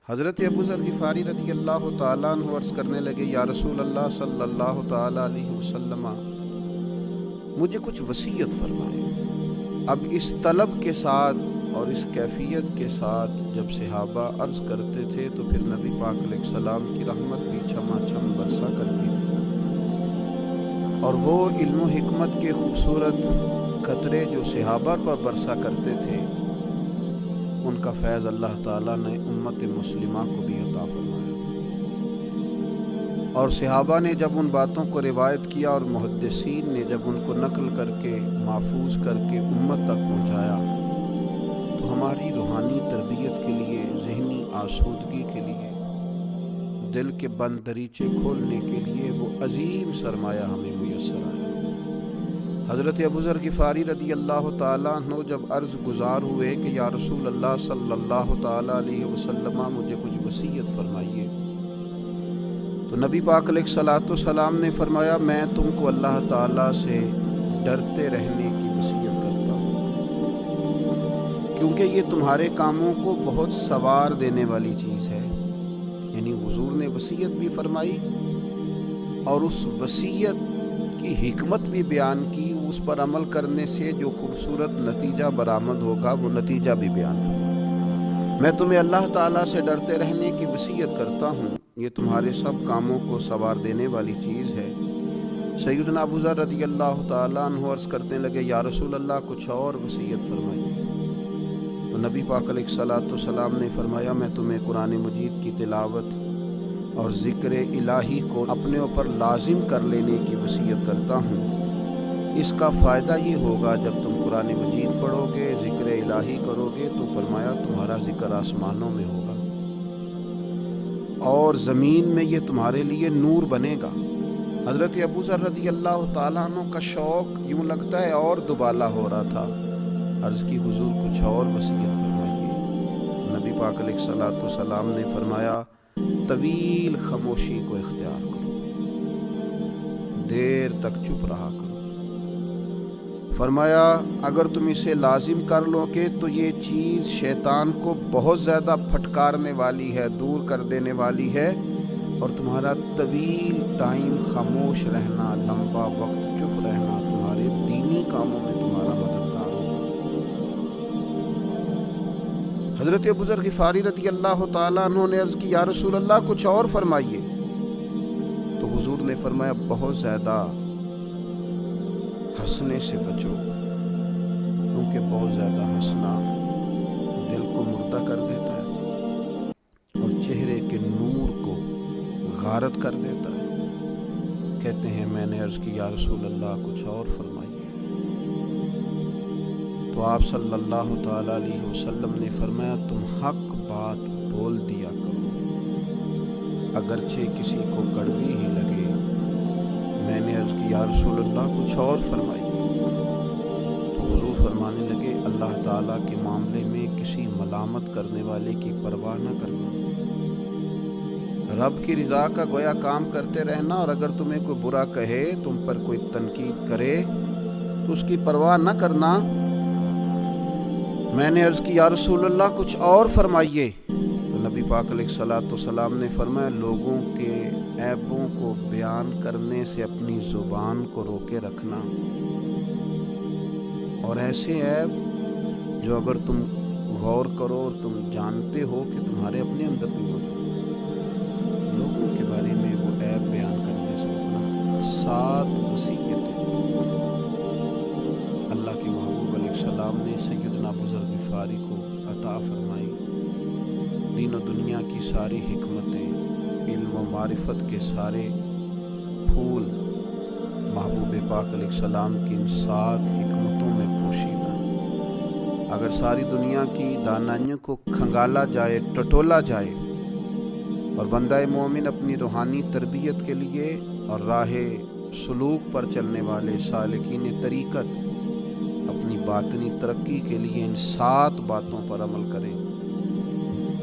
حضرت ابو ذر غفاری رضی اللہ تعالیٰ عنہ عرض کرنے لگے، یا رسول اللہ صلی اللہ تعالیٰ علیہ وسلم، مجھے کچھ وصیت فرمائیں۔ اب اس طلب کے ساتھ اور اس کیفیت کے ساتھ جب صحابہ عرض کرتے تھے تو پھر نبی پاک علیہ السلام کی رحمت بھی چھما چھم برسا کرتی تھی، اور وہ علم و حکمت کے خوبصورت قطرے جو صحابہ پر برسا کرتے تھے، ان کا فیض اللہ تعالیٰ نے امت مسلمہ کو بھی عطا فرمایا۔ اور صحابہ نے جب ان باتوں کو روایت کیا اور محدثین نے جب ان کو نقل کر کے محفوظ کر کے امت تک پہنچایا، تو ہماری روحانی تربیت کے لیے، ذہنی آسودگی کے لیے، دل کے بند دریچے کھولنے کے لیے وہ عظیم سرمایہ ہمیں میسر آیا۔ حضرت ابو ذر غفاری رضی اللہ تعالیٰ عنہ جب عرض گزار ہوئے کہ یا رسول اللہ صلی اللہ تعالیٰ علیہ وسلم، مجھے کچھ وصیت فرمائیے، تو نبی پاک علیہ السلام نے فرمایا، میں تم کو اللہ تعالیٰ سے ڈرتے رہنے کی وصیت کرتا ہوں، کیونکہ یہ تمہارے کاموں کو بہت سنوار دینے والی چیز ہے۔ یعنی حضور نے وصیت بھی فرمائی اور اس وصیت کی حکمت بھی بیان کی، اس پر عمل کرنے سے جو خوبصورت نتیجہ برآمد ہوگا وہ نتیجہ بھی بیان فرمایا۔ میں تمہیں اللہ تعالیٰ سے ڈرتے رہنے کی وصیت کرتا ہوں، یہ تمہارے سب کاموں کو سنوار دینے والی چیز ہے۔ سیدنا ابو ذر رضی اللہ تعالیٰ عنہ عرض کرنے لگے، یا رسول اللہ کچھ اور وصیت فرمائیے۔ تو نبی پاک علیہ السلام نے فرمایا، میں تمہیں قرآن مجید کی تلاوت اور ذکر الہی کو اپنے اوپر لازم کر لینے کی وصیت کرتا ہوں۔ اس کا فائدہ یہ ہوگا، جب تم قرآن مجید پڑھو گے، ذکر الہی کرو گے، تو فرمایا تمہارا ذکر آسمانوں میں ہوگا اور زمین میں یہ تمہارے لیے نور بنے گا۔ حضرت ابو ذر رضی اللہ تعالیٰ عنہ کا شوق یوں لگتا ہے اور دوبالا ہو رہا تھا۔ عرض کی، حضور کچھ اور وصیت فرمائیے۔ نبی پاک علیہ السلام نے فرمایا، طویل خاموشی کو اختیار کرو، دیر تک چپ رہا کرو۔ فرمایا، اگر تم اسے لازم کر لو گے تو یہ چیز شیطان کو بہت زیادہ پھٹکارنے والی ہے، دور کر دینے والی ہے، اور تمہارا طویل ٹائم خاموش رہنا، لمبا وقت چپ رہنا تمہارے دینی کاموں میں تمہارا مددگار ہوگا۔ حضرت ابو ذر غفاری رضی اللہ تعالیٰ عنہ نے عرض کی، یا رسول اللہ کچھ اور فرمائیے۔ تو حضور نے فرمایا، بہت زیادہ ہنسنے سے بچو، کیونکہ بہت زیادہ ہنسنا دل کو مردہ کر دیتا ہے اور چہرے کے نور کو غارت کر دیتا ہے۔ کہتے ہیں میں نے عرض کی، یا رسول اللہ کچھ اور فرمائیے۔ تو آپ صلی اللہ تعالیٰ علیہ وسلم نے فرمایا، تم حق بات بول دیا کرو، اگرچہ کسی کو کڑوی ہی لگے۔ میں نے عرض کی، یا رسول اللہ کچھ اور فرمائیے۔ تو حضور فرمانے لگے، اللہ تعالیٰ کے معاملے میں کسی ملامت کرنے والے کی پرواہ نہ کرنا، رب کی رضا کا گویا کام کرتے رہنا، اور اگر تمہیں کوئی برا کہے، تم پر کوئی تنقید کرے، تو اس کی پرواہ نہ کرنا۔ میں نے عرض کی، یا رسول اللہ کچھ اور فرمائیے۔ تو نبی پاک علیہ السلام نے فرمایا، لوگوں کے عیبوں کو بیان کرنے سے اپنی زبان کو روکے رکھنا، اور ایسے عیب جو اگر تم غور کرو اور تم جانتے ہو کہ تمہارے اپنے اندر بھی موجود ہیں، لوگوں کے بارے میں وہ عیب بیان کرنے سے روکنا۔ 7 وصیتیں اللہ کے محبوب علیہ السلام نے سیدنا ابو ذر غفاری کو عطا فرمائی۔ دین و دنیا کی ساری حکمتیں، علم و معرفت کے سارے پھول محبوب پاک علیہ السلام کی ان 7 حکمتوں میں پوشیدہ ہیں۔ اگر ساری دنیا کی دانائیوں کو کھنگالا جائے، ٹٹولا جائے، اور بندہ مومن اپنی روحانی تربیت کے لیے اور راہ سلوک پر چلنے والے سالکین طریقت اپنی باطنی ترقی کے لیے ان 7 باتوں پر عمل کریں،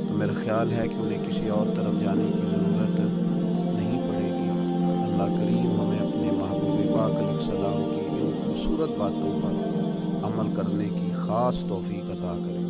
تو میرا خیال ہے کہ انہیں کسی اور طرف جانے کی ضرورت نہیں پڑے گی۔ اللہ کریم ہمیں اپنے محبوب پاک علیہ السلام کی ان خوبصورت باتوں پر عمل کرنے کی خاص توفیق عطا کرے۔